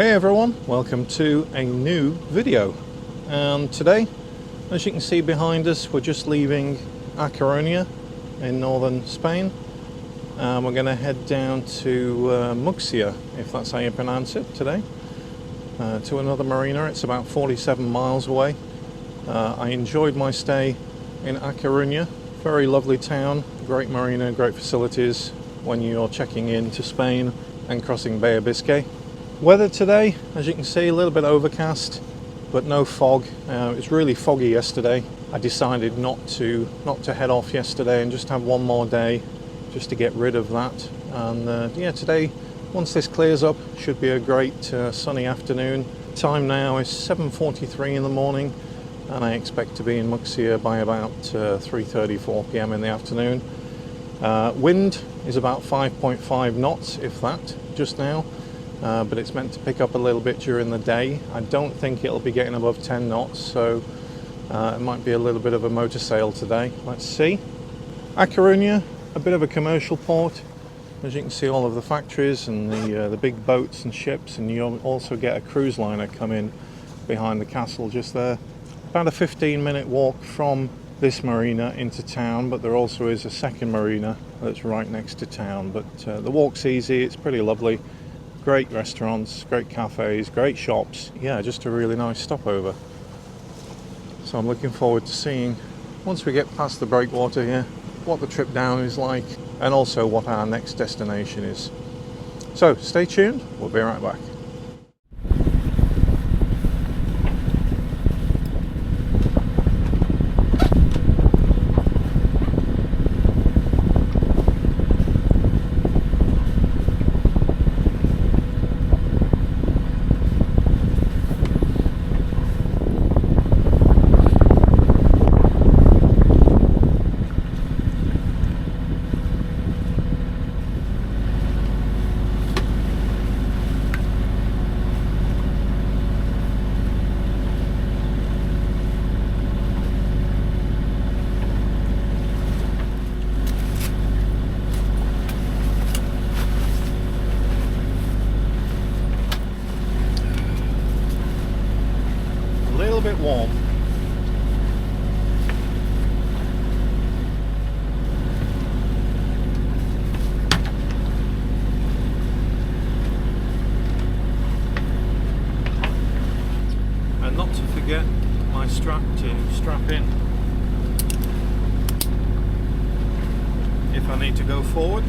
Hey everyone, welcome to a new video. And today, as you can see behind us, we're just leaving A Coruña in northern Spain. We're going to head down to Muxia, if that's how you pronounce it, today, to another marina. It's about 47 miles away. I enjoyed my stay in A Coruña. Very lovely town, great marina, great facilities when you're checking in to Spain and crossing Bay of Biscay. Weather today, as you can see, a little bit overcast, but no fog. It was really foggy yesterday. I decided not to head off yesterday and just have one more day just to get rid of that. And yeah, today, once this clears up, should be a great sunny afternoon. Time now is 7:43 in the morning, and I expect to be in Muxia by about 3:34 p.m. in the afternoon. Wind is about 5.5 knots, if that, just now. But it's meant to pick up a little bit during the day. I don't think it'll be getting above 10 knots, so it might be a little bit of a motor sail today. Let's see. A Coruña, a bit of a commercial port. As you can see, all of the factories and the big boats and ships, and you also get a cruise liner come in behind the castle just there. About a 15-minute walk from this marina into town, but there also is a second marina that's right next to town. But the walk's easy, it's pretty lovely. Great restaurants, great cafes, great shops. Yeah, just a really nice stopover. So I'm looking forward to seeing, once we get past the breakwater here, what the trip down is like, and also what our next destination is. So stay tuned, we'll be right back. Bit warm. And not to forget my strap to strap in if I need to go forward.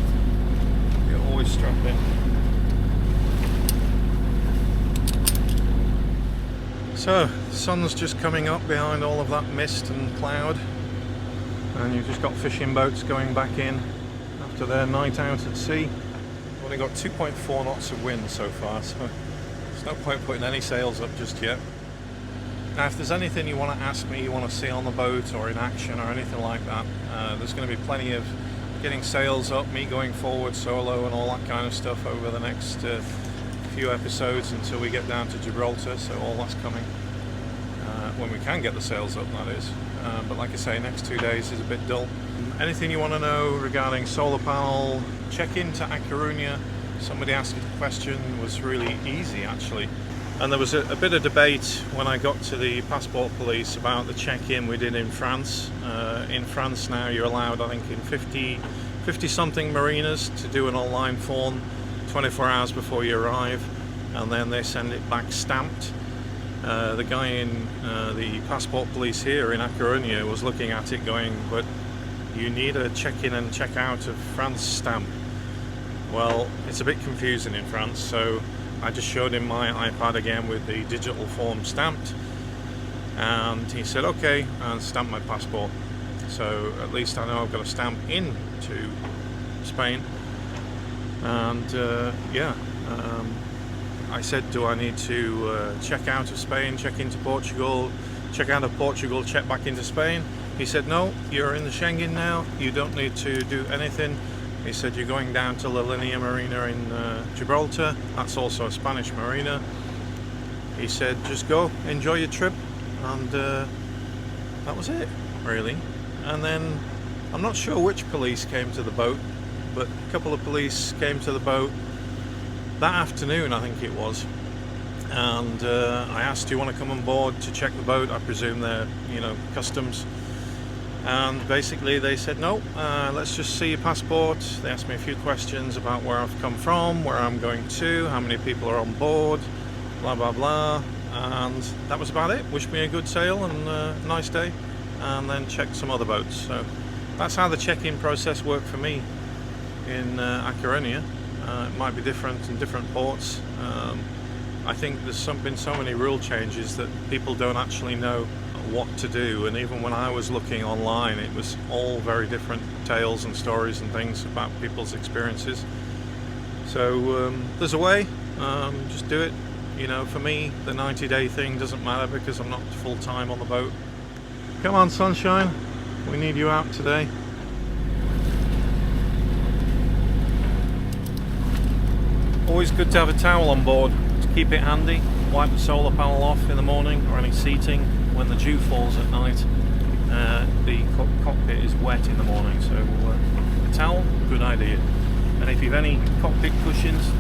You always strap in. So, the sun's just coming up behind all of that mist and cloud, and you've just got fishing boats going back in after their night out at sea. We've only got 2.4 knots of wind so far, so there's no point putting any sails up just yet. Now, if there's anything you want to ask me, you want to see on the boat or in action or anything like that, there's going to be plenty of getting sails up, me going forward solo and all that kind of stuff over the next few episodes until we get down to Gibraltar, so all that's coming when we can get the sails up, that is. But like I say, next 2 days is a bit dull. Anything you want to know regarding solar panel, check into A Coruña. Somebody asked a question, was really easy actually. And there was a bit of debate when I got to the passport police about the check-in we did in France. In France now you're allowed, I think, in 50 something marinas to do an online form 24 hours before you arrive, and then they send it back stamped. The guy in the passport police here in A Coruña was looking at it going, but you need a check-in and check-out of France stamp. Well, it's a bit confusing in France, so I just showed him my iPad again with the digital form stamped, and he said okay, and stamped my passport. So at least I know I've got a stamp into Spain. And yeah, I said, do I need to check out of Spain, check into Portugal, check out of Portugal, check back into Spain? He said, no, you're in the Schengen now, you don't need to do anything. He said, you're going down to La Linea Marina in Gibraltar, that's also a Spanish marina. He said, just go, enjoy your trip, and that was it, really. And then, I'm not sure which police came to the boat, but a couple of police came to the boat that afternoon, I think it was, and I asked, do you want to come on board to check the boat? I presume they're, you know, customs. And basically they said no, let's just see your passport. They asked me a few questions about where I've come from, where I'm going to, how many people are on board, blah blah blah, and that was about it. Wished me a good sail and a nice day, and then checked some other boats. So that's how the check-in process worked for me in A Coruña. It might be different in different ports. I think there's been so many rule changes that people don't actually know what to do, and even when I was looking online, it was all very different tales and stories and things about people's experiences. So there's a way, just do it. You know, for me the 90-day thing doesn't matter because I'm not full-time on the boat. Come on, sunshine, we need you out today. Always good to have a towel on board to keep it handy. Wipe the solar panel off in the morning, or any seating when the dew falls at night. The cockpit is wet in the morning, so a towel, good idea. And if you've any cockpit cushions,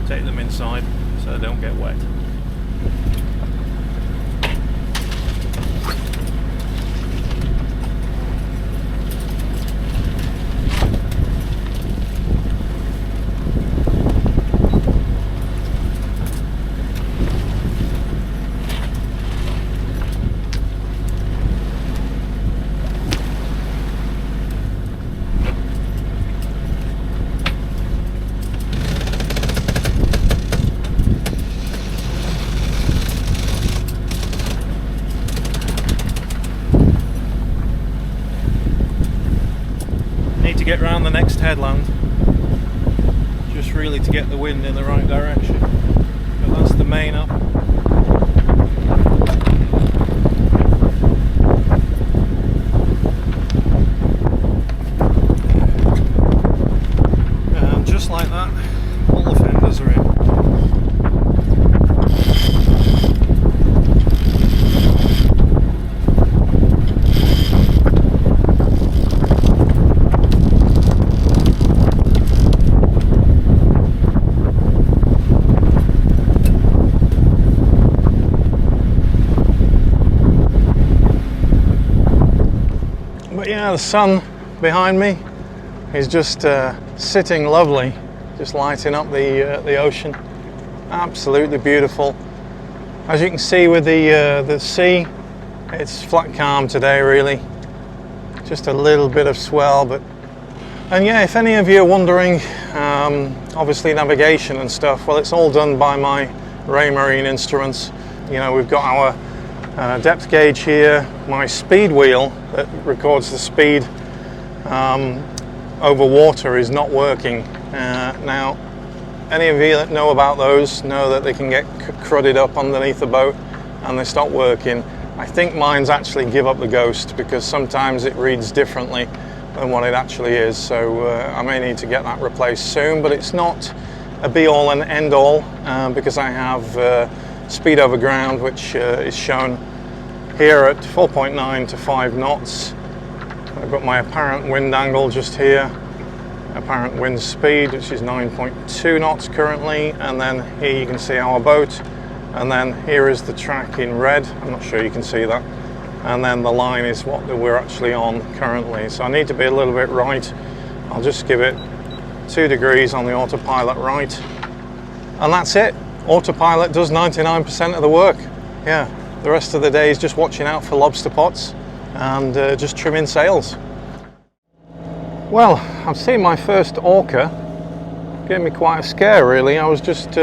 take them inside so they don't get wet. Get round the next headland, just really to get the wind in the right direction. But that's the main up. And just like that, all the fenders are in. Yeah, the sun behind me is just sitting lovely, just lighting up the ocean. Absolutely beautiful. As you can see with the sea, it's flat calm today really. Just a little bit of swell, but and yeah, if any of you are wondering, obviously navigation and stuff, well, it's all done by my Raymarine instruments. You know, we've got our depth gauge here, my speed wheel that records the speed over water is not working. Now, any of you that know about those know that they can get crudded up underneath the boat and they stop working. I think mine's actually give up the ghost because sometimes it reads differently than what it actually is, so I may need to get that replaced soon, but it's not a be-all and end-all because I have speed over ground, which is shown here at 4.9 to 5 knots. I've got my apparent wind angle just here, apparent wind speed, which is 9.2 knots currently, and then here you can see our boat, and then here is the track in red. I'm not sure you can see that, and then the line is what we're actually on currently. So I need to be a little bit right. I'll just give it 2 degrees on the autopilot right, and that's it. Autopilot does 99% of the work. Yeah, the rest of the day is just watching out for lobster pots and just trimming sails. Well, I've seen my first orca. Gave me quite a scare really. I was just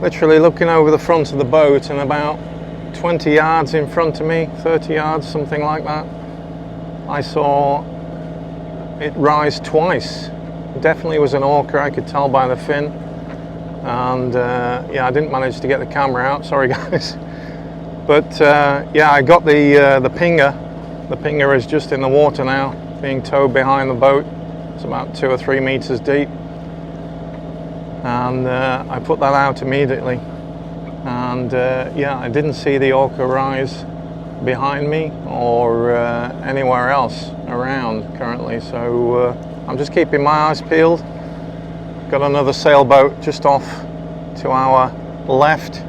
literally looking over the front of the boat, and about 20 yards in front of me, 30 yards, something like that, I saw it rise twice. Definitely was an orca, I could tell by the fin. And yeah, I didn't manage to get the camera out, sorry guys. But yeah, I got the pinger. The pinger is just in the water now, being towed behind the boat. It's about 2 or 3 meters deep. And I put that out immediately. And yeah, I didn't see the orca rise behind me or anywhere else around currently. So I'm just keeping my eyes peeled. Got another sailboat just off to our left,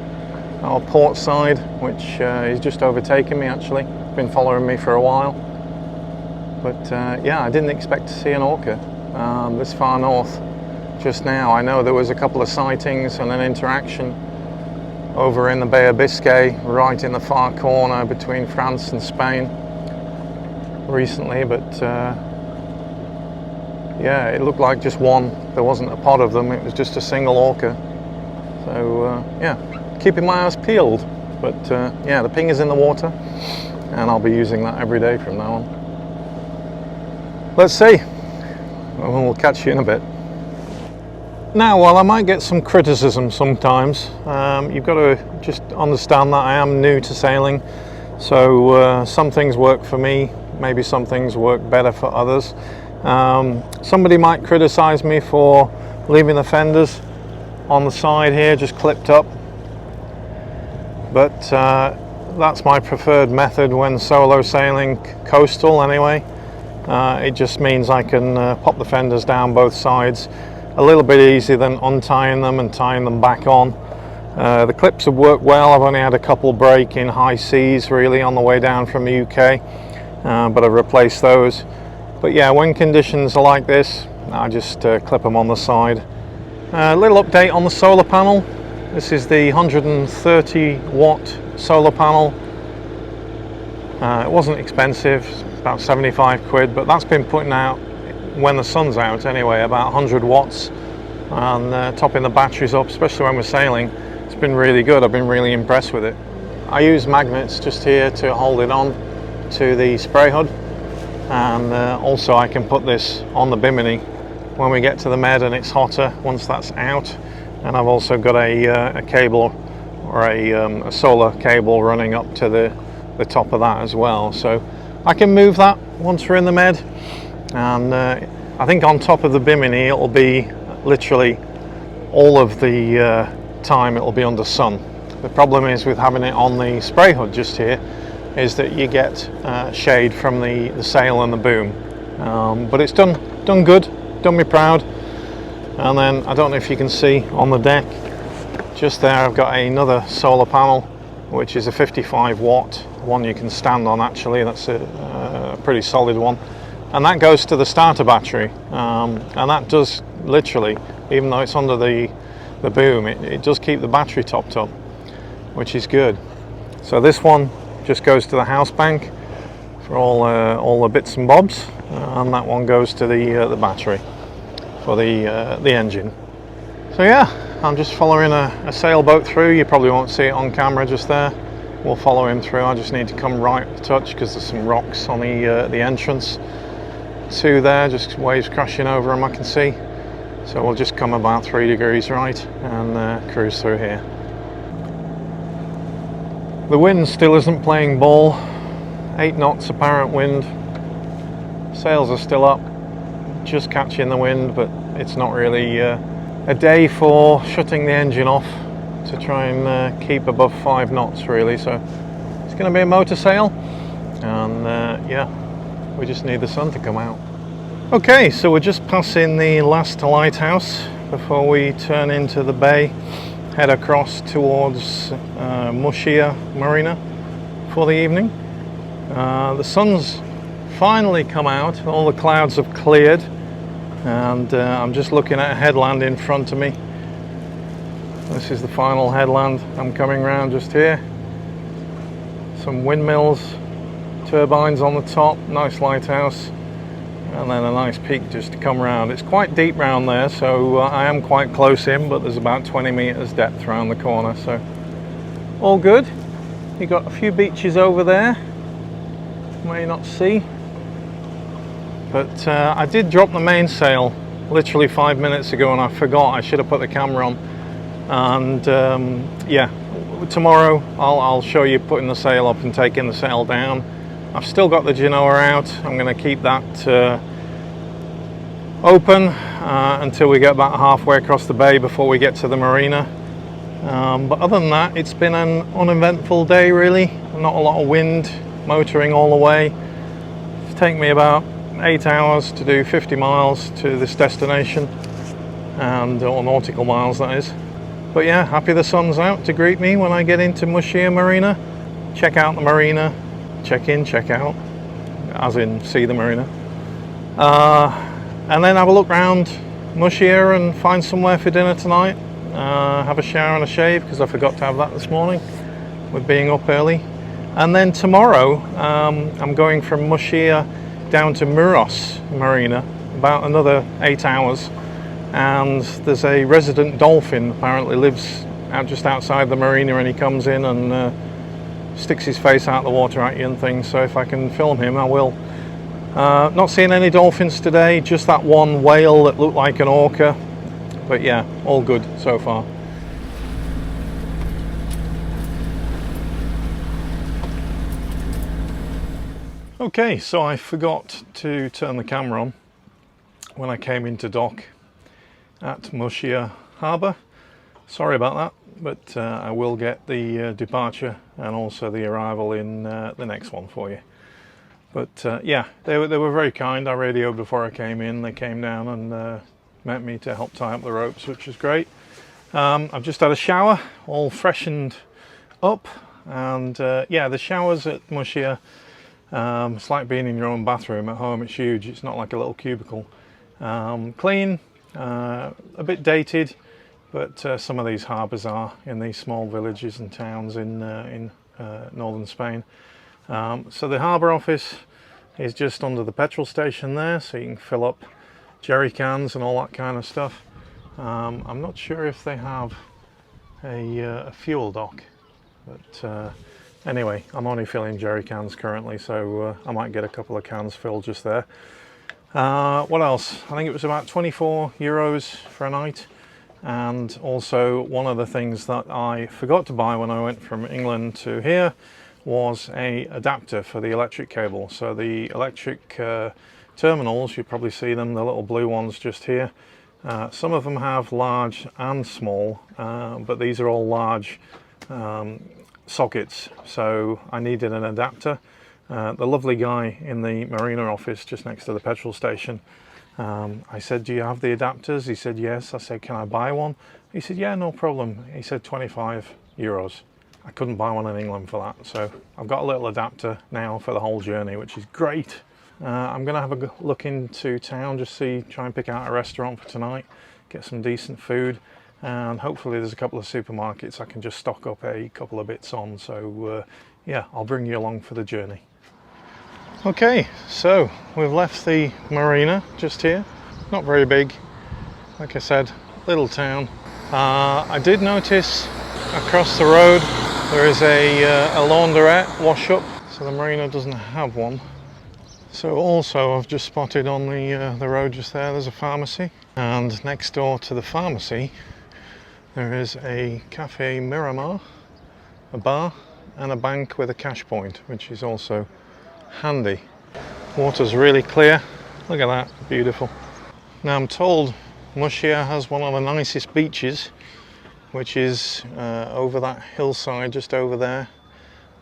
our port side, which is just overtaken me actually. Been following me for a while. But yeah, I didn't expect to see an orca this far north just now. I know there was a couple of sightings and an interaction over in the Bay of Biscay, right in the far corner between France and Spain recently, but yeah, it looked like just one. There wasn't a pod of them, it was just a single orca. So yeah, keeping my eyes peeled. But yeah, the ping is in the water and I'll be using that every day from now on. Let's see, and we'll catch you in a bit. Now, while I might get some criticism sometimes, you've got to just understand that I am new to sailing, so some things work for me, maybe some things work better for others. Somebody might criticize me for leaving the fenders on the side here just clipped up, but that's my preferred method when solo sailing coastal anyway. It just means I can pop the fenders down both sides a little bit easier than untying them and tying them back on. The clips have worked well. I've only had a couple break in high seas really on the way down from the UK, but I've replaced those. But yeah, when conditions are like this, I just clip them on the side. A little update on the solar panel. This is the 130 watt solar panel. It wasn't expensive, about 75 quid, but that's been putting out, when the sun's out anyway, about 100 watts, and topping the batteries up, especially when we're sailing. It's been really good. I've been really impressed with it. I use magnets just here to hold it on to the spray hood, and also I can put this on the bimini when we get to the med and it's hotter once that's out. And I've also got a cable, or a solar cable running up to the top of that as well, so I can move that once we're in the med. And I think on top of the bimini it'll be literally all of the time it'll be under sun. The problem is with having it on the spray hood just here is that you get shade from the sail and the boom, but it's done good, done me proud. And then I don't know if you can see on the deck just there, I've got another solar panel which is a 55 watt one you can stand on. Actually, that's a pretty solid one. And that goes to the starter battery, and that does literally, even though it's under the boom, it does keep the battery topped up, which is good. So this one just goes to the house bank for all the bits and bobs, and that one goes to the battery for the engine. So yeah, I'm just following a sailboat through. You probably won't see it on camera just there. We'll follow him through. I just need to come right at the touch because there's some rocks on the entrance to there, just waves crashing over them I can see. So we'll just come about 3 degrees right and cruise through here. The wind still isn't playing ball. 8 knots apparent wind. Sails are still up, just catching the wind, but it's not really a day for shutting the engine off to try and keep above 5 knots really. So it's going to be a motor sail, and yeah, we just need the sun to come out. Okay, so we're just passing the last lighthouse before we turn into the bay, head across towards Muxia Marina for the evening. The sun's finally come out, all the clouds have cleared, and I'm just looking at a headland in front of me. This is the final headland. I'm coming round just here. Some windmills, turbines on the top, nice lighthouse, and then a nice peak just to come round. It's quite deep round there, so I am quite close in, but there's about 20 meters depth around the corner, so all good. You've got a few beaches over there, may not see, but I did drop the mainsail literally 5 minutes ago and I forgot. I should have put the camera on, and yeah, tomorrow I'll show you putting the sail up and taking the sail down. I've still got the Genoa out. I'm going to keep that open until we get about halfway across the bay before we get to the Marina. But other than that, it's been an uneventful day really. Not a lot of wind, motoring all the way. It's taken me about 8 hours to do 50 miles to this destination, and or nautical miles that is. But yeah, happy the sun's out to greet me when I get into Muxia Marina. Check out the marina, check in, check out, as in see the marina. And then have a look round Muxia and find somewhere for dinner tonight. Have a shower and a shave, because I forgot to have that this morning with being up early. And then tomorrow I'm going from Muxia down to Muros Marina, about another 8 hours. And there's a resident dolphin apparently lives out just outside the marina, and he comes in and sticks his face out the water at you and things. So if I can film him, I will. Not seeing any dolphins today, just that one whale that looked like an orca. But yeah, all good so far. Okay, so I forgot to turn the camera on when I came into dock at Muxia Harbour. Sorry about that, but I will get the departure and also the arrival in the next one for you. But yeah, they were very kind. I radioed before I came in. They came down and met me to help tie up the ropes, which was great. I've just had a shower, all freshened up, and yeah, the showers at Muxia, it's like being in your own bathroom at home. It's huge. It's not like a little cubicle. Clean, a bit dated, but some of these harbours are in these small villages and towns in northern Spain. So the harbour office is just under the petrol station there, so you can fill up jerry cans and all that kind of stuff. I'm not sure if they have a fuel dock, but anyway, I'm only filling jerry cans currently, so I might get a couple of cans filled just there. What else? I think it was about 24 euros for a night. And also, one of the things that I forgot to buy when I went from England to here was a adapter for the electric cable. So the electric terminals, you probably see them, the little blue ones just here. Some of them have large and small, but these are all large sockets, so I needed an adapter. The lovely guy in the Marina office just next to the petrol station, I said, do you have the adapters? He said yes. I said, can I buy one? He said, yeah, no problem. He said 25 euros. I couldn't buy one in England for that, so I've got a little adapter now for the whole journey, which is great. I'm going to have a look into town, just try and pick out a restaurant for tonight, get some decent food, and hopefully there's a couple of supermarkets I can just stock up a couple of bits on. So yeah, I'll bring you along for the journey. Okay, so we've left the marina just here. Not very big, like I said, little town. I did notice across the road there is a laundrette wash up, so the marina doesn't have one. So also I've just spotted on the road just there's a pharmacy, and next door to the pharmacy there is a Cafe Miramar, a bar and a bank with a cash point, which is also handy. Water's really clear, look at that, beautiful. Now I'm told Muxia has one of the nicest beaches, which is over that hillside just over there.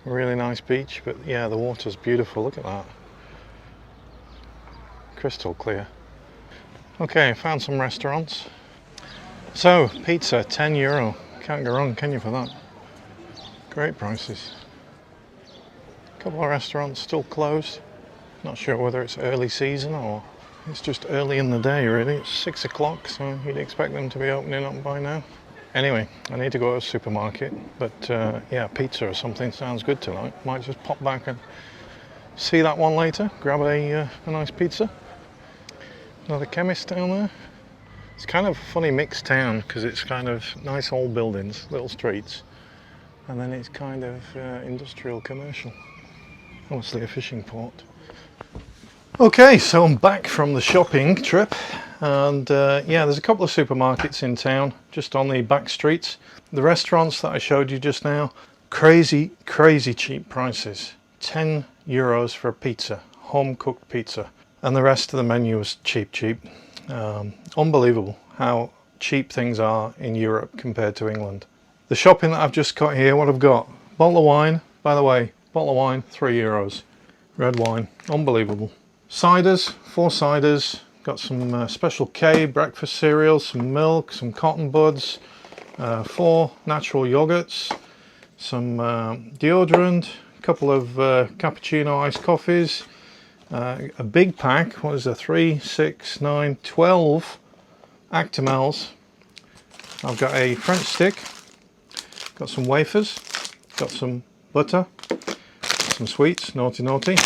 A really nice beach, but yeah, the water's beautiful, look at that. Crystal clear. Okay, found some restaurants. So, pizza, 10 euro. Can't go wrong, can you, for that? Great prices. A couple of restaurants still closed. Not sure whether it's early season or it's just early in the day, really. It's 6 o'clock, so you'd expect them to be opening up by now. Anyway, I need to go to a supermarket, but yeah, pizza or something sounds good tonight. Might just pop back and see that one later, grab a nice pizza. Another chemist down there. It's kind of a funny mixed town because it's kind of nice old buildings, little streets, and then it's kind of industrial commercial. Obviously a fishing port. Okay, so I'm back from the shopping trip, and yeah, there's a couple of supermarkets in town just on the back streets. The restaurants that I showed you just now, crazy cheap prices. 10 euros for a pizza, home cooked pizza, and the rest of the menu was cheap. Unbelievable how cheap things are in Europe compared to England. The shopping that I've just got here, what I've got, bottle of wine, by the way, bottle of wine, 3 euros. Red wine, unbelievable. Ciders, 4 ciders, got some Special K breakfast cereals, some milk, some cotton buds, 4 natural yogurts, some deodorant, a couple of cappuccino iced coffees, a big pack. What is there? 3, 6, 9, 12 Actimels. I've got a French stick, got some wafers, got some butter, some sweets, naughty naughty.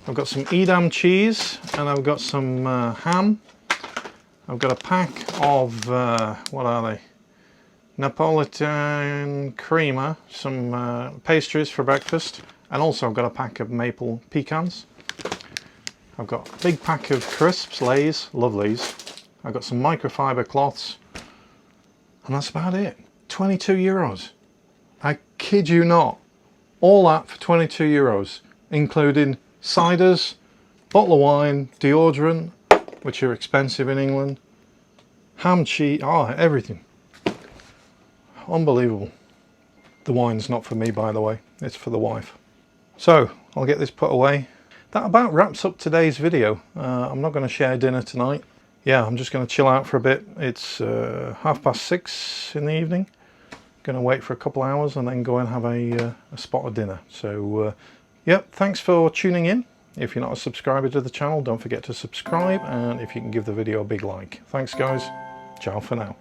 I've got some Edam cheese, and I've got some ham. I've got a pack of, what are they? Napolitan creamer, some pastries for breakfast, and also I've got a pack of maple pecans. I've got a big pack of crisps, Lay's, love Lay's. I've got some microfiber cloths, and that's about it. 22 euros. I kid you not. All that for 22 euros, including ciders, bottle of wine, deodorant, which are expensive in England, ham, cheese, oh, everything. Unbelievable. The wine's not for me, by the way, it's for the wife. So I'll get this put away. That about wraps up today's video. I'm not going to share dinner tonight. Yeah, I'm just going to chill out for a bit. It's 6:30 in the evening. Going to wait for a couple of hours and then go and have a spot of dinner. So yep, thanks for tuning in. If you're not a subscriber to the channel, don't forget to subscribe, and if you can give the video a big like. Thanks guys, ciao for now.